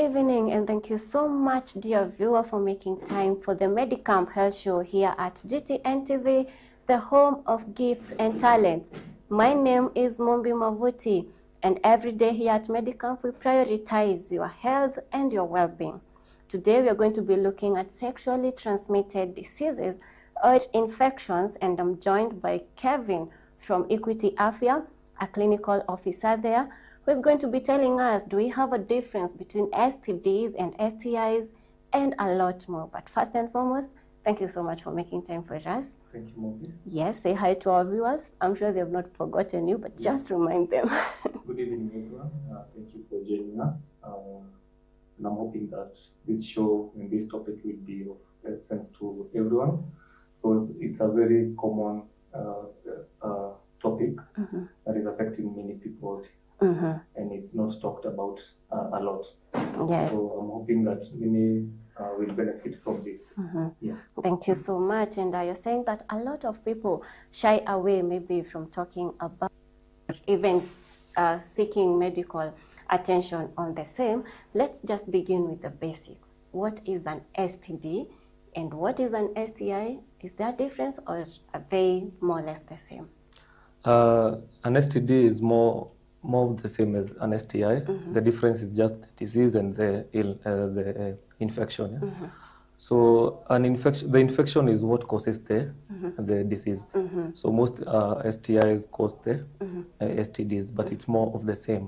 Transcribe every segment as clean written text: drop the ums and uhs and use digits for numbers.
Good evening, and thank you so much, dear viewer, for making time for the Medicamp Health Show here at GTN TV, the home of gifts and talents. My name is MUMBI MAVUTI, and every day here at Medicamp, we prioritize your health and your well-being. Today, we are going to be looking at sexually transmitted diseases or infections, and I'm joined by Kevin from Equity Afia, a clinical officer there, who is going to be telling us, do we have a difference between STDs and STIs, and a lot more. But first and foremost, thank you so much for making time for us. Thank you, Mobi. Yes, say hi to our viewers. I'm sure they have not forgotten you, but just remind them. Good evening, everyone. Thank you for joining us. And I'm hoping that this show and this topic will be of sense to everyone, because it's a very common topic that is affecting many people. And it's not talked about a lot. Yes. So I'm hoping that many will benefit from this. Yes. Thank you so much. And you're saying that a lot of people shy away maybe from talking about even seeking medical attention on the same. Let's just begin with the basics. What is an STD and what is an STI? Is there a difference, or are they more or less the same? An STD is more of the same as an STI. The difference is just the disease and the infection. Yeah? So the infection is what causes the disease. So most STIs cause the STDs, but it's more of the same.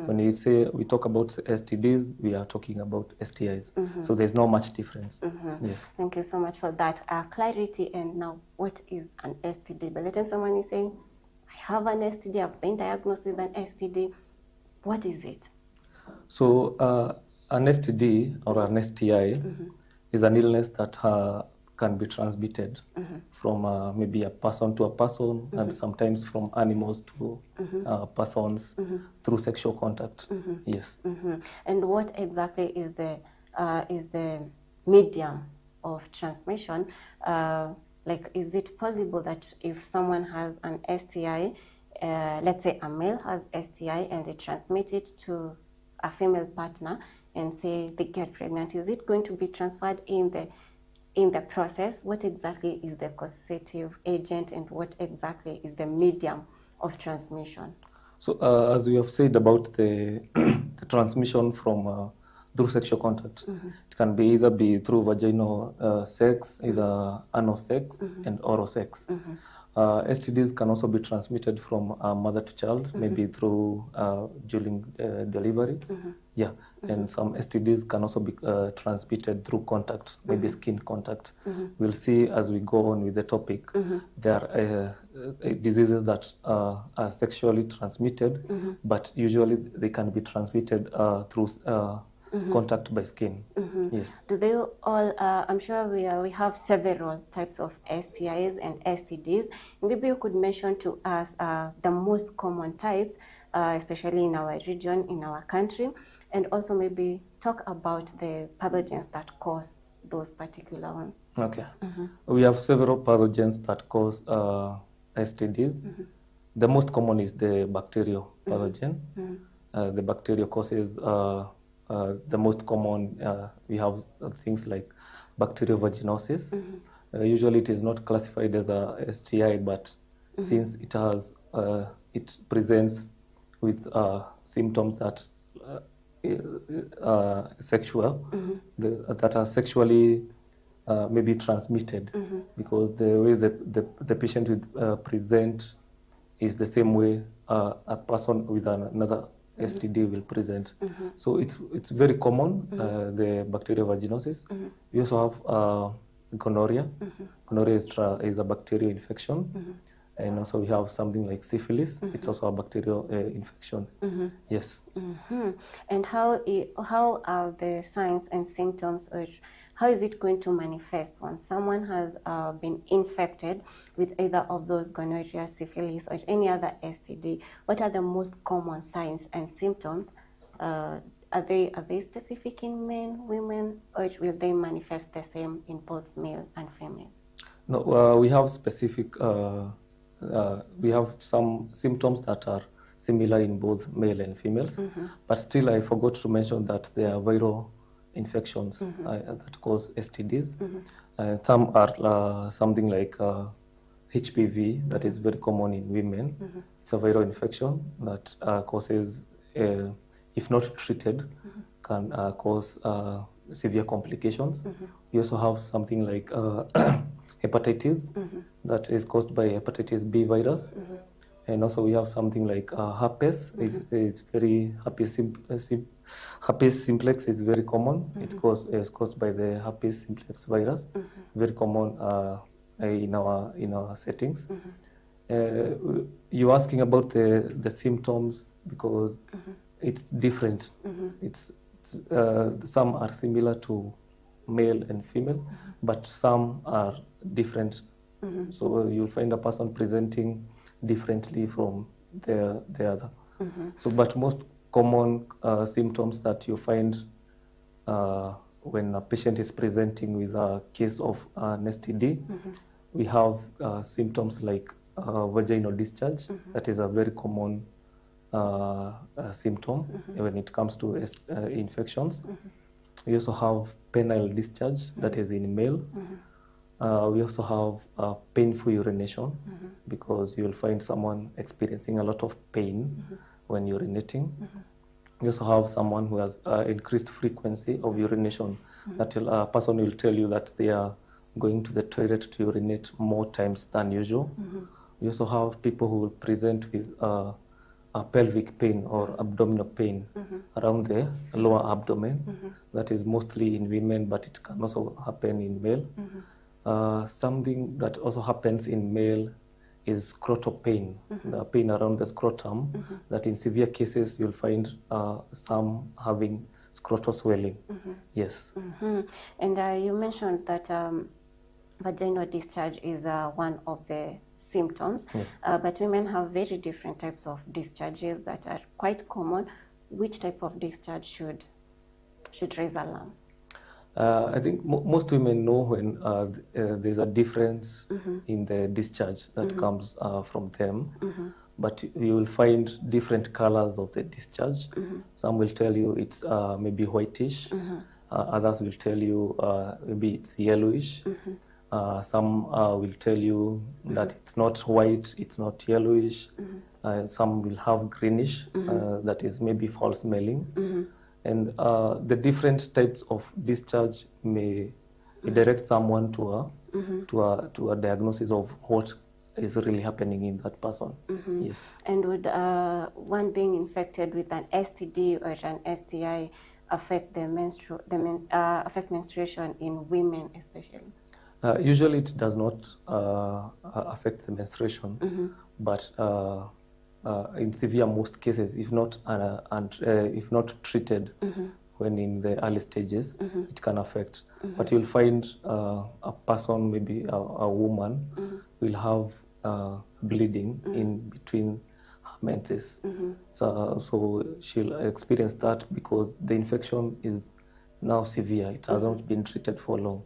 When we talk about STDs, we are talking about STIs. So there's not much difference. Yes. Thank you so much for that clarity. And now, what is an STD? By the time someone is saying, I have an STD, I've been diagnosed with an STD, what is it? So an STD or an STI is an illness that can be transmitted from maybe a person to a person, and sometimes from animals to persons through sexual contact. Yes. And what exactly is the medium of transmission? Like, is it possible that if someone has an STI, let's say a male has STI, and they transmit it to a female partner and say they get pregnant, is it going to be transferred in the process? What exactly is the causative agent, and what exactly is the medium of transmission? So as we have said about the transmission from through sexual contact, it can be either through vaginal sex, either anal sex, and oral sex. STDs can also be transmitted from mother to child, maybe through during delivery. Yeah, and some STDs can also be transmitted through contact, maybe skin contact. We'll see as we go on with the topic. There are diseases that are sexually transmitted, but usually they can be transmitted through contact by skin. Yes. Do they all, I'm sure we have several types of STIs and STDs. Maybe you could mention to us the most common types, especially in our region, in our country, and also maybe talk about the pathogens that cause those particular ones. Okay. We have several pathogens that cause STDs. The most common is the bacterial pathogen. The bacteria causes the most common, we have things like bacterial vaginosis. Usually it is not classified as a STI, but since it has, it presents with symptoms that sexual, that are sexually maybe transmitted, because the way the patient would present is the same way a person with another STD will present. So it's very common, the bacterial vaginosis. We also have gonorrhea. Gonorrhea is a bacterial infection. And also we have something like syphilis. It's also a bacterial infection. Yes. And how are the signs and symptoms, or how is it going to manifest when someone has been infected with either of those gonorrhea, syphilis, or any other STD? What are the most common signs and symptoms? Are they specific in men, women, or will they manifest the same in both male and female? No, we have specific. We have some symptoms that are similar in both male and females. But still, I forgot to mention that there are viral infections that cause STDs. Some are something like HPV, that is very common in women. It's a viral infection that causes, if not treated, can cause severe complications. We also have something like hepatitis that is caused by hepatitis B virus. And also we have something like herpes. It's very herpes simplex is very common. It's caused by the herpes simplex virus. Very common in our settings. You're asking about the symptoms because it's different. Some are similar to male and female, but some are different. So you'll find a person presenting differently from the other. So, but most common symptoms that you find when a patient is presenting with a case of an STD, we have symptoms like vaginal discharge. That is a very common symptom when it comes to infections. We also have penile discharge, that is in male. We also have painful urination because you'll find someone experiencing a lot of pain when urinating. We also have someone who has increased frequency of urination. That a person will tell you that they are going to the toilet to urinate more times than usual. We also have people who will present with a pelvic pain or abdominal pain around the lower abdomen. That is mostly in women, but it can also happen in male. Something that also happens in male is scrotal pain, the pain around the scrotum, that in severe cases you'll find some having scrotal swelling. Yes. And you mentioned that vaginal discharge is one of the symptoms, Yes. But women have very different types of discharges that are quite common. Which type of discharge should raise alarm? I think most women know when there's a difference in the discharge that comes from them, but you will find different colors of the discharge. Some will tell you it's maybe whitish, others will tell you maybe it's yellowish. Some will tell you that it's not white, it's not yellowish. Some will have greenish, that is maybe foul smelling. And the different types of discharge may direct someone to a diagnosis of what is really happening in that person. Yes. And would one being infected with an STD or an STI affect affect menstruation in women especially? Usually it does not affect the menstruation, but in severe most cases, if not treated when in the early stages, it can affect. But you'll find a person, maybe a woman, will have bleeding in between her menses. So she'll experience that because the infection is now severe. It has not been treated for long.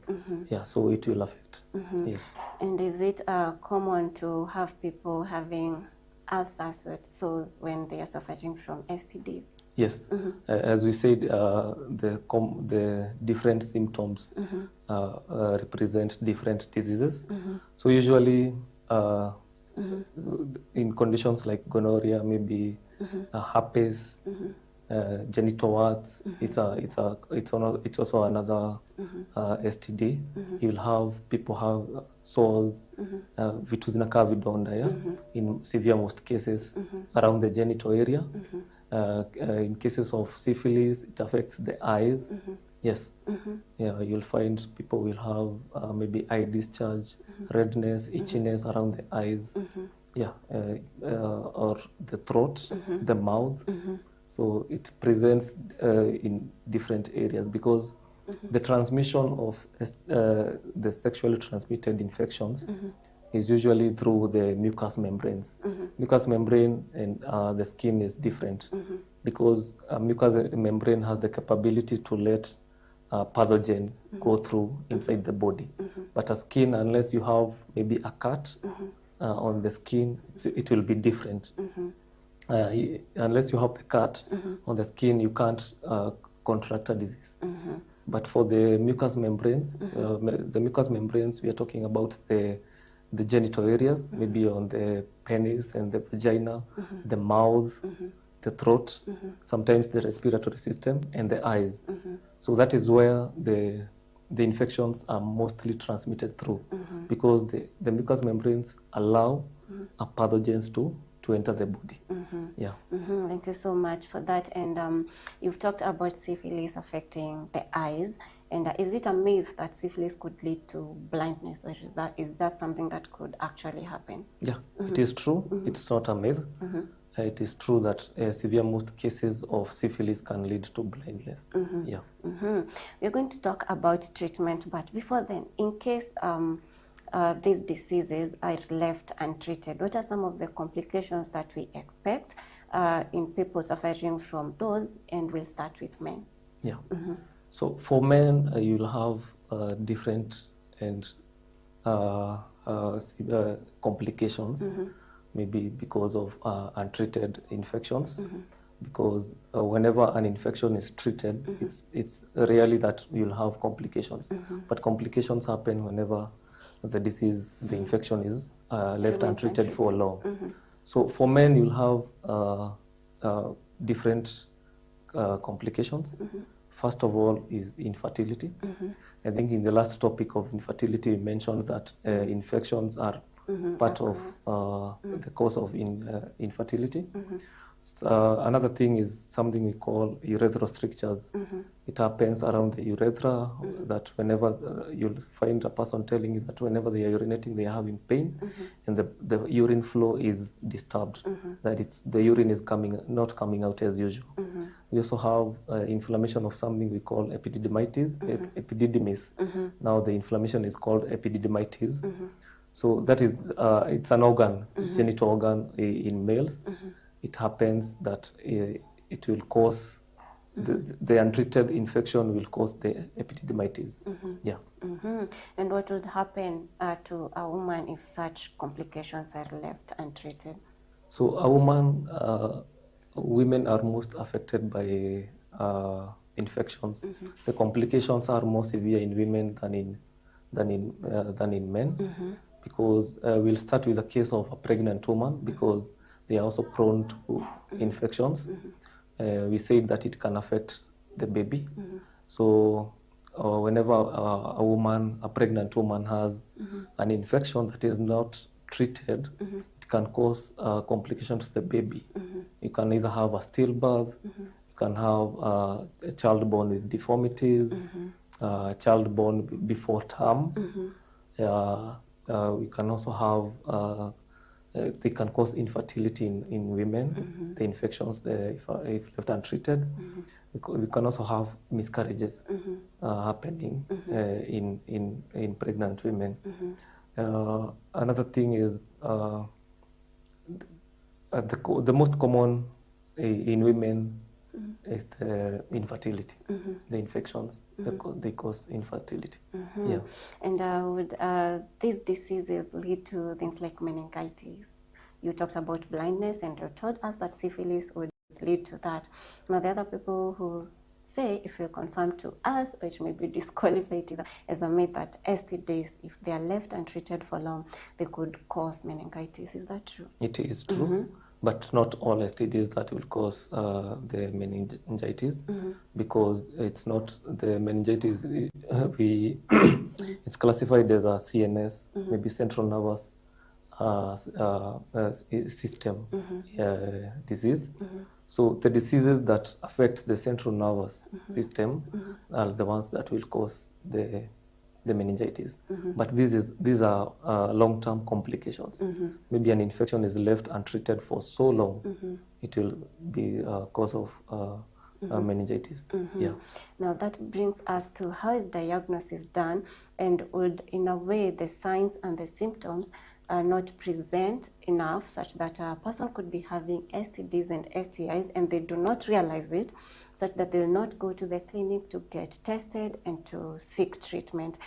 Yeah, so it will affect. Yes. And is it common to have people having ulcers or sores when they are suffering from STD? Yes. As we said, the different symptoms represent different diseases. So usually in conditions like gonorrhea, maybe herpes, genital warts, it's also another STD. You'll have people have sores, vitu zinakaa vidonda, in severe most cases around the genital area. In cases of syphilis, it affects the eyes. Yes. Yeah, you'll find people will have maybe eye discharge, redness, itchiness around the eyes. Yeah, or the throat, the mouth. So it presents in different areas because the transmission of the sexually transmitted infections is usually through the mucous membranes. Mucous membrane and the skin is different because mucous membrane has the capability to let pathogen go through inside the body. But a skin, unless you have maybe a cut on the skin, it will be different. unless you have the cut on the skin, you can't contract a disease. But for the mucous membranes, we are talking about the genital areas, maybe on the penis and the vagina, the mouth, the throat, sometimes the respiratory system, and the eyes. So that is where the infections are mostly transmitted through, because the mucous membranes allow pathogens to enter the body. Yeah. Thank you so much for that. And you've talked about syphilis affecting the eyes. And is it a myth that syphilis could lead to blindness, or is that something that could actually happen? Yeah, it is true. It's not a myth. It is true that severe most cases of syphilis can lead to blindness. Yeah. We're going to talk about treatment, but before then, in case these diseases are left untreated, what are some of the complications that we expect in people suffering from those? And we'll start with men. Yeah. So for men, you'll have different and complications, maybe because of untreated infections. Because whenever an infection is treated, it's rarely that you'll have complications. But complications happen whenever the disease, the infection is left untreated for long. So for men, you'll have different complications. First of all is infertility. I think in the last topic of infertility, we mentioned that infections are part of the cause of infertility. Another thing is something we call urethral strictures. It happens around the urethra, that whenever you'll find a person telling you that whenever they are urinating, they are having pain, and the urine flow is disturbed, that the urine is not coming out as usual. We also have inflammation of something we call epididymitis, epididymis. Now the inflammation is called epididymitis. So that is, it's an organ, genital organ in males. It happens that it will cause, the untreated infection will cause the epididymitis. Yeah. And what would happen to a woman if such complications are left untreated? So a woman, women are most affected by infections. The complications are more severe in women than in men, because we'll start with a case of a pregnant woman, because they are also prone to infections. We say that it can affect the baby. So whenever a pregnant woman has an infection that is not treated, it can cause complications to the baby. You can either have a stillbirth, you can have a child born with deformities, a child born before term. We can also have they can cause infertility in women, the infections, if left untreated. We can also have miscarriages happening in pregnant women. Another thing is the most common in women is the infertility, the infections, they cause infertility. Yeah. And would these diseases lead to things like meningitis? You talked about blindness, and you told us that syphilis would lead to that. Now, the other people who say, if you confirm to us, which may be disqualified as a myth, that STDs, if they are left untreated for long, they could cause meningitis. Is that true? It is true. But not all STDs that will cause the meningitis, because it's not the meningitis. It's classified as a CNS, maybe central nervous system disease. So the diseases that affect the central nervous system are the ones that will cause the meningitis. But these are long-term complications. Maybe an infection is left untreated for so long, it will be a cause of meningitis. Yeah. Now that brings us to how is diagnosis done, and would, in a way, the signs and the symptoms are not present enough such that a person could be having STDs and STIs and they do not realize it, such that they will not go to the clinic to get tested and to seek treatment.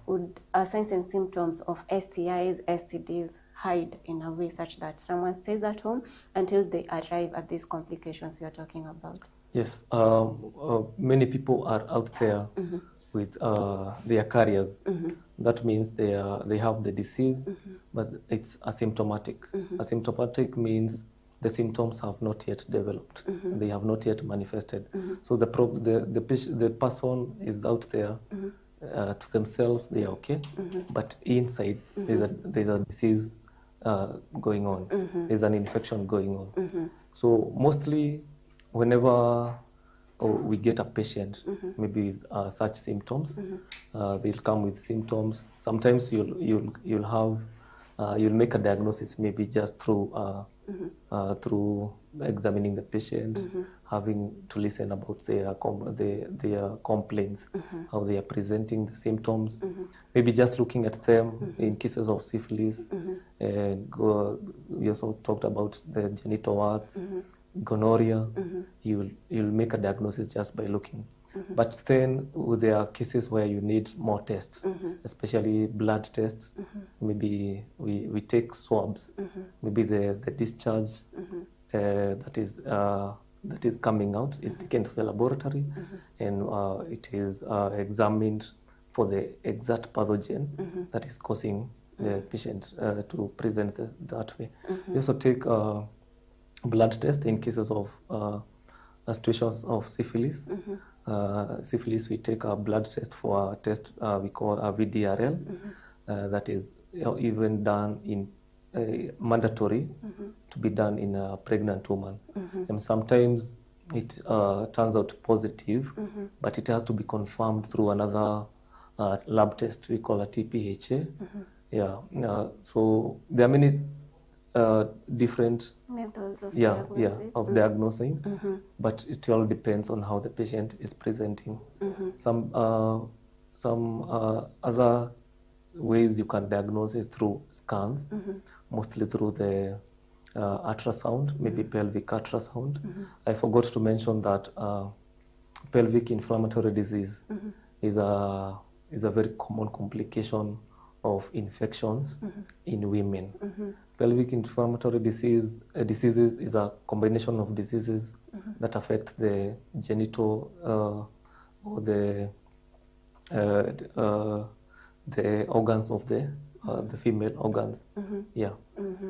Would signs and symptoms of STIs, STDs hide in a way such that someone stays at home until they arrive at these complications you're talking about? Yes, many people are out there with their carriers. That means they have the disease, but it's asymptomatic. Asymptomatic means the symptoms have not yet developed. They have not yet manifested. So the person is out there to themselves, they are okay, but inside there's a disease going on. There's an infection going on. So mostly whenever we get a patient, maybe with such symptoms, they'll come with symptoms. Sometimes you'll make a diagnosis maybe just through examining the patient, having to listen about their complaints, how they are presenting the symptoms, maybe just looking at them in cases of syphilis. And we also talked about the genital warts, gonorrhea. You'll make a diagnosis just by looking. But then there are cases where you need more tests, especially blood tests. Maybe we take swabs. Maybe the discharge that is coming out is taken to the laboratory, and it is examined for the exact pathogen that is causing the patient to present that way. We also take blood test in cases of situations of syphilis. Syphilis, we take a blood test for a test we call a VDRL. That is even done in mandatory to be done in a pregnant woman. And sometimes it turns out positive, but it has to be confirmed through another lab test we call a TPHA. So there are many different methods of diagnosing, but it all depends on how the patient is presenting. Some other ways you can diagnose is through scans, mostly through the ultrasound, maybe pelvic ultrasound. I forgot to mention that pelvic inflammatory disease is a very common complication of infections in women. Pelvic inflammatory diseases is a combination of diseases that affect the genital or the organs of the female organs.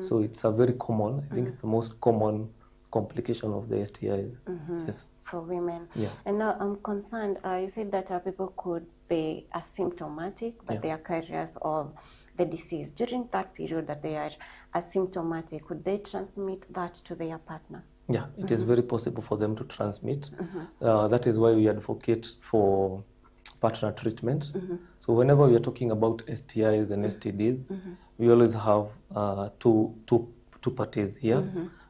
So it's a very common, I think it's the most common complication of the STIs. Yes. For women. And now I'm concerned, you said that people could be asymptomatic, but they are carriers of the disease. During that period that they are asymptomatic, could they transmit that to their partner? Yeah, it is very possible for them to transmit. That is why we advocate for partner treatment. So whenever we are talking about STIs and STDs, we always have two parties here.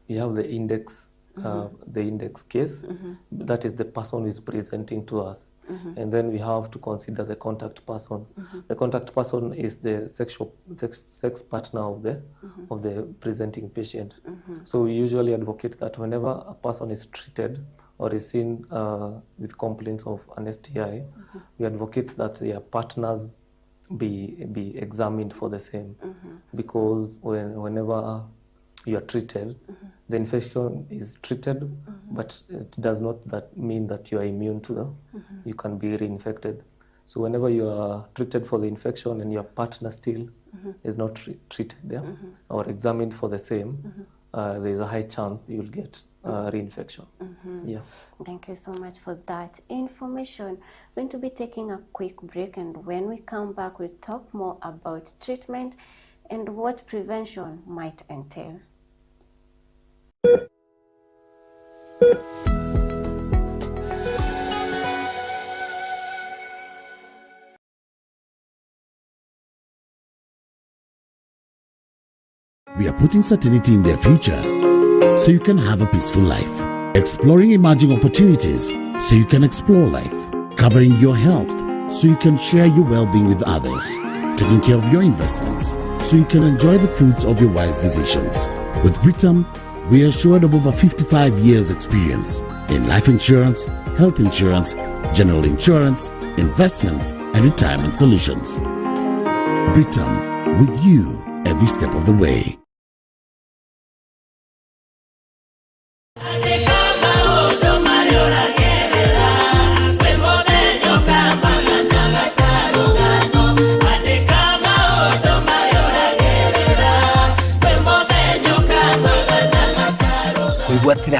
We have the index case, that is the person who is presenting to us. And then we have to consider the contact person. The contact person is the sex partner of the presenting patient. So we usually advocate that whenever a person is treated or is seen with complaints of an STI, we advocate that their partners be examined for the same, because whenever you are treated, the infection is treated, but it does not mean that you are immune to them. You can be reinfected. So whenever you are treated for the infection and your partner still is not treated or examined for the same, there is a high chance you'll get reinfection. Thank you so much for that information. We're going to be taking a quick break, and when we come back, we'll talk more about treatment and what prevention might entail. We are putting certainty in their future so you can have a peaceful life. Exploring emerging opportunities so you can explore life. Covering your health so you can share your well-being with others. Taking care of your investments so you can enjoy the fruits of your wise decisions. With Britam, we are assured of over 55 years experience in life insurance, health insurance, general insurance, investments, and retirement solutions. Britam, with you every step of the way.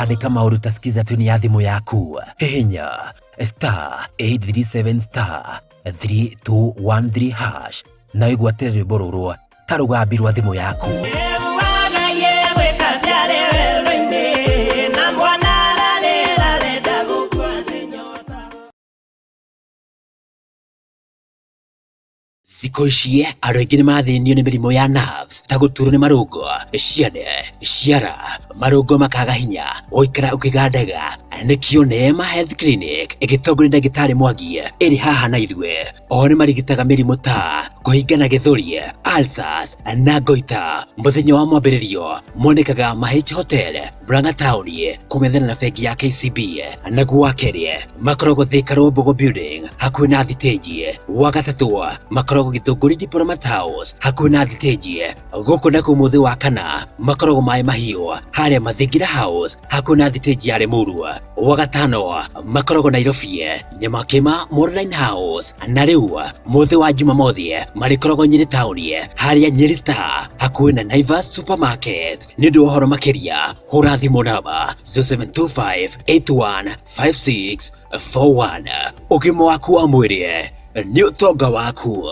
Andika maundu tasikiza tu ni ya thimu yaku. Hihinya *837*321# na igwatire rwimbo ruru ta rugambi rwa thimu yaku. Thikũ ici andũ aingĩ nĩ mathĩnio nĩ mĩrimũ ya nerves ta gũturwo nĩ marũngo, ciande, ciara, marũngo makaga hinya, gũikara ũkĩgandaga. Nĩkĩo Neema Health Clinic ĩgĩtongorio nĩ ndagĩtarĩ Mwangi ĩrĩ haha na ithuĩ. Oho nĩ marigitaga mĩrimũ ta kũhingana gĩthũri, ulcers na goita. Mũthenya wa mwambĩrĩrio monekaga Mahich Hotel, Murang'a Town, kũng'ethana na bengi ya KCB. Naguo wa kerĩ makoragwo Thika Road Building hakuhĩ na thitĩnji. Wa gatatũ makoragwo Gĩthũngũri Diplomat House hakuhĩ na thitĩnji. Gũkũ nakuo mũthĩ wa kana makoragwo Maĩ Mahiũ harĩa Mathingira House hakuhĩ na thitĩnji ya Limuru. Wa gatano makoragwo Nairobi Nyamakima Modern House. Na rĩu mũthĩ wa Jumamothi marĩkoragwo Nyĩrĩ Town harĩa Nyĩrĩ Star hakuhĩ na Naivas Supermarket. Nĩ ũndũ wa ũhoro makĩria hũra thimũ namba 0725815641. Ũgima waku wa mwĩrĩ nĩ ũtonga waku.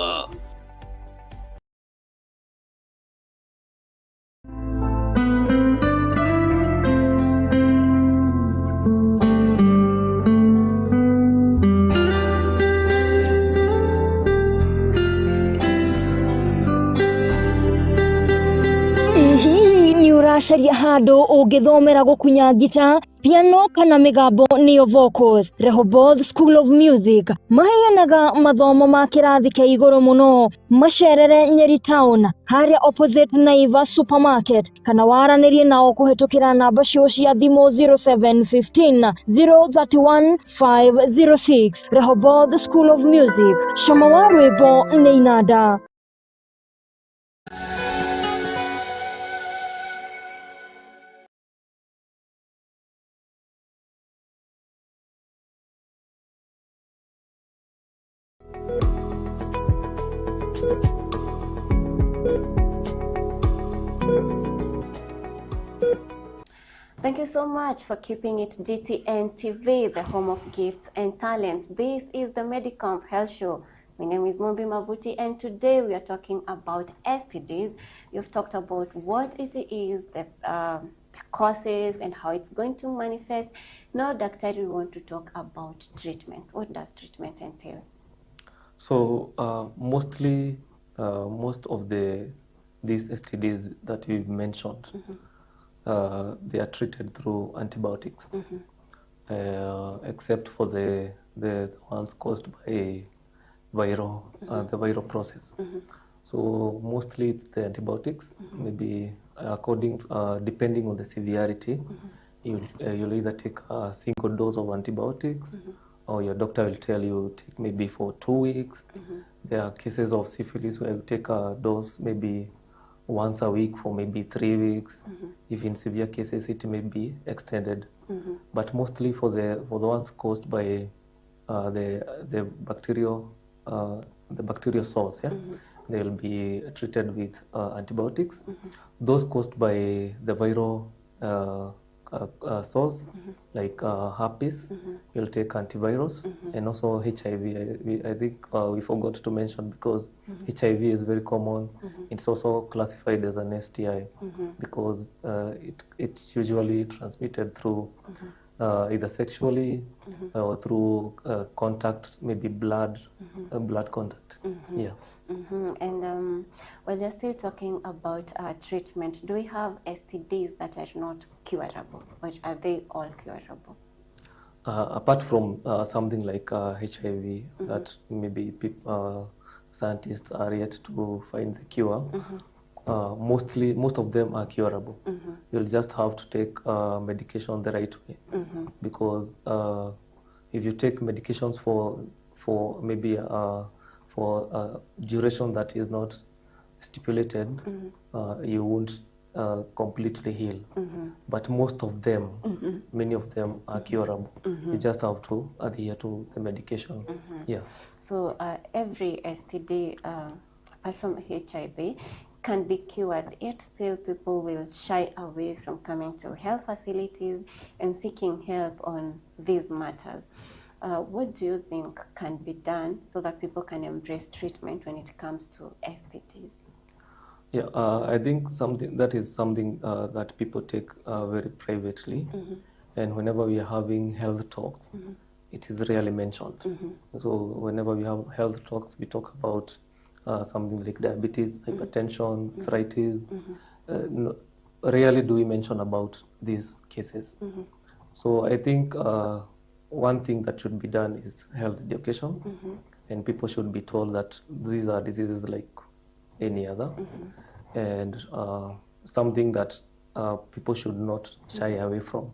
Caria handũ ũngĩthomera gũkunya gita, piano kana mĩgambo nĩyo vocals. Rehoboth School of Music maheanaga mathomo ma kĩrathi kĩa igũrũ mũno. Macerere Nyeri Town harĩa opposite Naivas Supermarket, kana waranĩrie nao kũhetũkĩra namba cio cia thimũ 0715 031 506. Rehoboth School of Music, cama wa rwĩmbo nĩ inanda. Thank you so much for keeping it GTN TV, the home of gifts and talents. This is the Medicamp Health Show. My name is MUMBI MAVUTI, and today we are talking about STDs. You've talked about what it is, the causes, and how it's going to manifest. Now, Doctor, we want to talk about treatment. What does treatment entail? So, most of these STDs that we've mentioned, they are treated through antibiotics, except for the ones caused by the viral process. So mostly it's the antibiotics. Maybe depending on the severity, you'll either take a single dose of antibiotics, or your doctor will tell you take maybe for 2 weeks. There are cases of syphilis where you take a dose maybe once a week for maybe 3 weeks. If in severe cases it may be extended, but mostly for the ones caused by the bacterial source, they will be treated with antibiotics. Those caused by the viral source, like herpes, you'll take antivirals, and also HIV. I think we forgot to mention, because HIV is very common. It's also classified as an STI because it's usually transmitted through either sexually or through contact, maybe blood contact. Yeah. And while you're still talking about treatment, do we have STDs that are not curable, or are they all curable? Apart from something like HIV, that maybe scientists are yet to find the cure, most of them are curable. You'll just have to take medication the right way, because if you take medications for maybe for a duration that is not stipulated, you won't completely heal. But most of them, many of them are curable. You just have to adhere to the medication. Yeah. So every STD, apart from HIV, can be cured, yet still people will shy away from coming to health facilities and seeking help on these matters. What do you think can be done so that people can embrace treatment when it comes to STDs? Yeah, I think that is something that people take very privately, and whenever we are having health talks, it is rarely mentioned. So whenever we have health talks, we talk about something like diabetes, hypertension, arthritis. Rarely do we mention about these cases. So I think one thing that should be done is health education, and people should be told that these are diseases like any other, and something that people should not shy away from,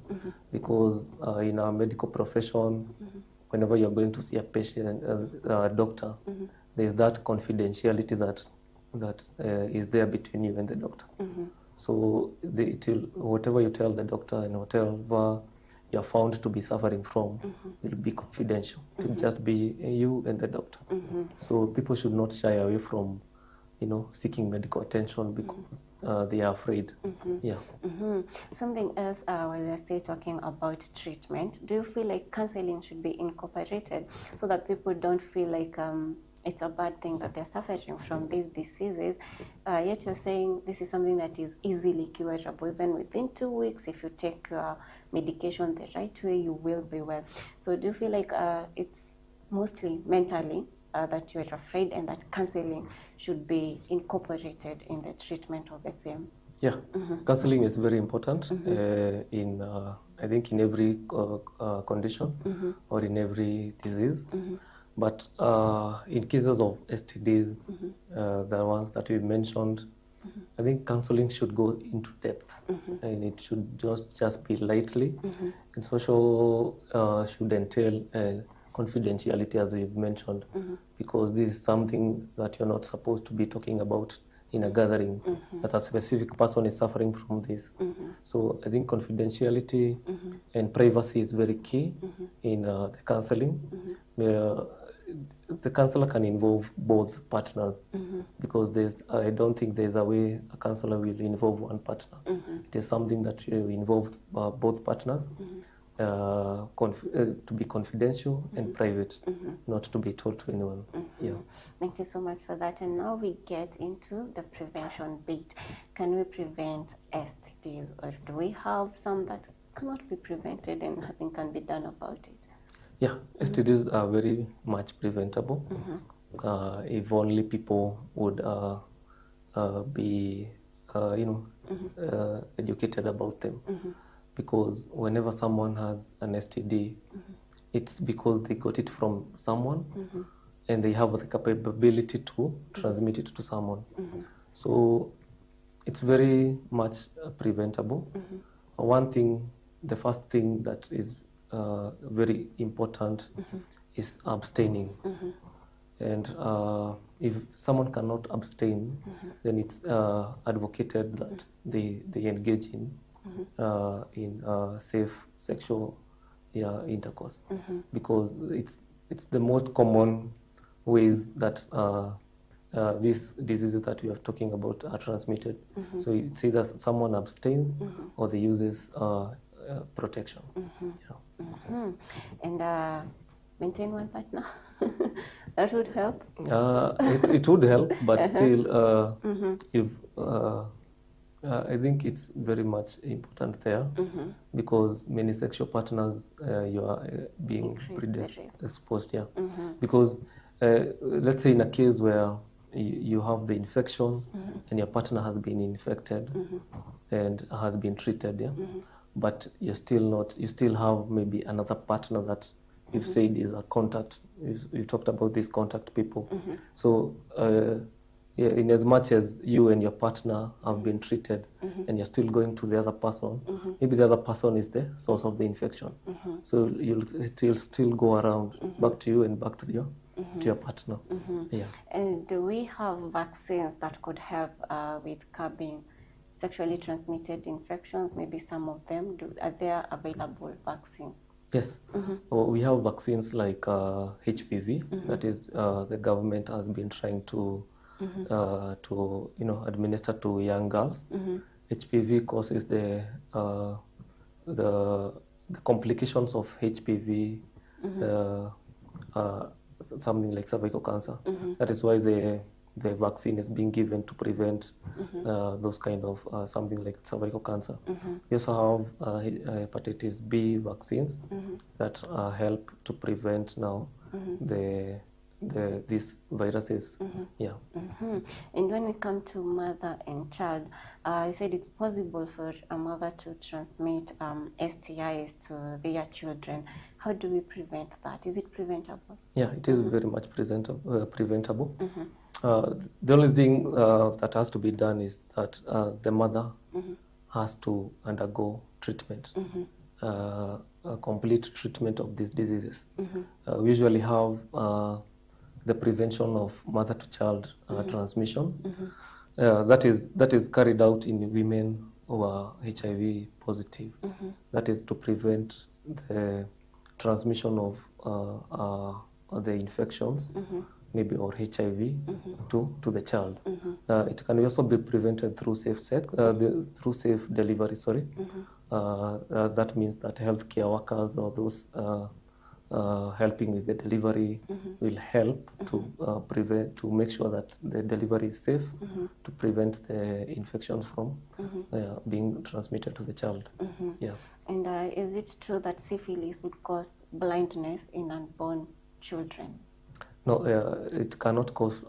because in our medical profession, whenever you're going to see a patient, a doctor, there's that confidentiality that is there between you and the doctor. So whatever you tell the doctor and whatever you're found to be suffering from will be confidential. It will just be you and the doctor. So people should not shy away from seeking medical attention because they are afraid. Yeah. Something else, while we're still talking about treatment, do you feel like counseling should be incorporated so that people don't feel like it's a bad thing that they're suffering from these diseases, yet you're saying this is something that is easily curable, even within 2 weeks, if you take your medication the right way, you will be well. So do you feel like it's mostly mentally that you're afraid, and that counseling should be incorporated in the treatment of the same? Yeah, counseling is very important in, I think, in every condition or in every disease. But in cases of STDs, the ones that we mentioned, I think counseling should go into depth, and it should just be lightly, and social should entail confidentiality, as we've mentioned, because this is something that you're not supposed to be talking about in a gathering, that a specific person is suffering from this. So I think confidentiality and privacy is very key in the counseling. The counselor can involve both partners, because I don't think there's a way a counselor will involve one partner. It is something that you involve both partners, to be confidential and private, not to be told to anyone. Yeah. Thank you so much for that. And now we get into the prevention bit. Can we prevent STDs, or do we have some that cannot be prevented and nothing can be done about it? Yeah, STDs are very much preventable if only people would be, educated about them. Because whenever someone has an STD, it's because they got it from someone, and they have the capability to transmit it to someone. So it's very much preventable. The first thing that is very important is abstaining. And if someone cannot abstain, then it's advocated that they engage in safe sexual intercourse, because it's the most common ways that these diseases that we are talking about are transmitted. So it's either someone abstains or they uses protection. And maintain one partner. That would help. It would help, but still, if I think it's very much important there, because many sexual partners you are being predisposed. Yeah, because let's say in a case where you have the infection and your partner has been infected and has been treated, but you still have maybe another partner that you've said is a contact. You talked about these contact people. So in as much as you and your partner have been treated and you're still going to the other person, maybe the other person is the source of the infection. So you'll still go around back to you and back to to your partner. Yeah. And do we have vaccines that could help with curbing sexually transmitted infections? Maybe some of them, are there available vaccines? Yes, well, we have vaccines like HPV. That is, the government has been trying to administer to young girls. HPV causes the complications of HPV, something like cervical cancer. That is why the vaccine is being given to prevent those kind of something like cervical cancer. We also have hepatitis B vaccines that help to prevent now these viruses. Yeah. And when we come to mother and child, you said it's possible for a mother to transmit STIs to their children. How do we prevent that? Is it preventable? Yeah, it is very much preventable. The only thing that has to be done is that the mother has to undergo treatment, a complete treatment of these diseases. We usually have the prevention of mother-to-child transmission. That is carried out in women who are HIV positive. That is to prevent the transmission of the infections, maybe or HIV to the child. It can also be prevented through safe delivery. That means that healthcare workers or those helping with the delivery will help to make sure that the delivery is safe, to prevent the infections from being transmitted to the child. Yeah. And is it true that syphilis would cause blindness in unborn children? No, it cannot cause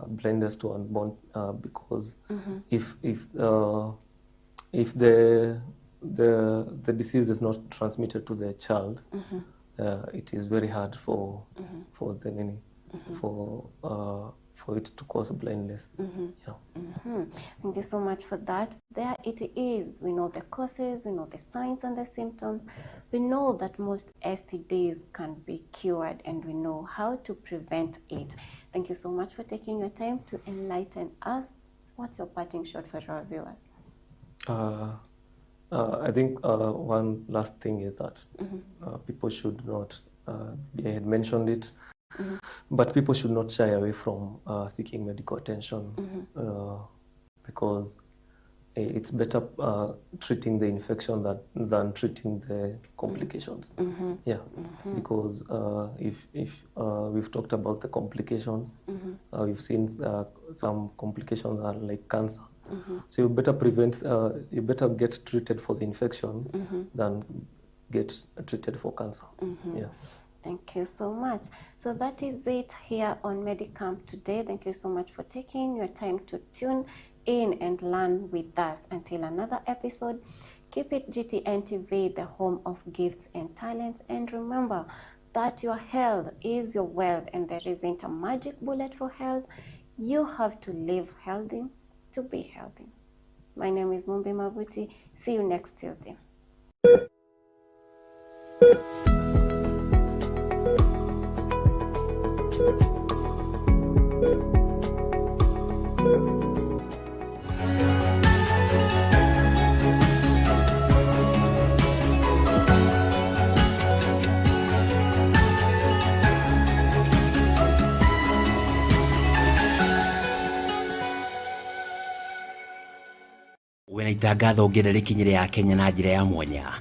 blindness to unborn because if the disease is not transmitted to the child, it is very hard for it to cause blindness. Yeah. Thank you so much for that. There it is. We know the causes, we know the signs and the symptoms. We know that most STDs can be cured, and we know how to prevent it. Thank you so much for taking your time to enlighten us. What's your parting shot for our viewers? I think one last thing is that people should not, I had mentioned it, but people should not shy away from seeking medical attention because it's better treating the infection than treating the complications. Yeah, because if we've talked about the complications, we've seen some complications are like cancer. So you better get treated for the infection than get treated for cancer. Yeah. Thank you so much. So that is it here on Medicamp today. Thank you so much for taking your time to tune in and learn with us. Until another episode, keep it GTN TV, the home of gifts and talents. And remember that your health is your wealth, and there isn't a magic bullet for health. You have to live healthy to be healthy. My name is MUMBI MAVUTI. See you next Tuesday. Wena itangatho ngerera ikinyire ya Kenya na njira ya mwanya.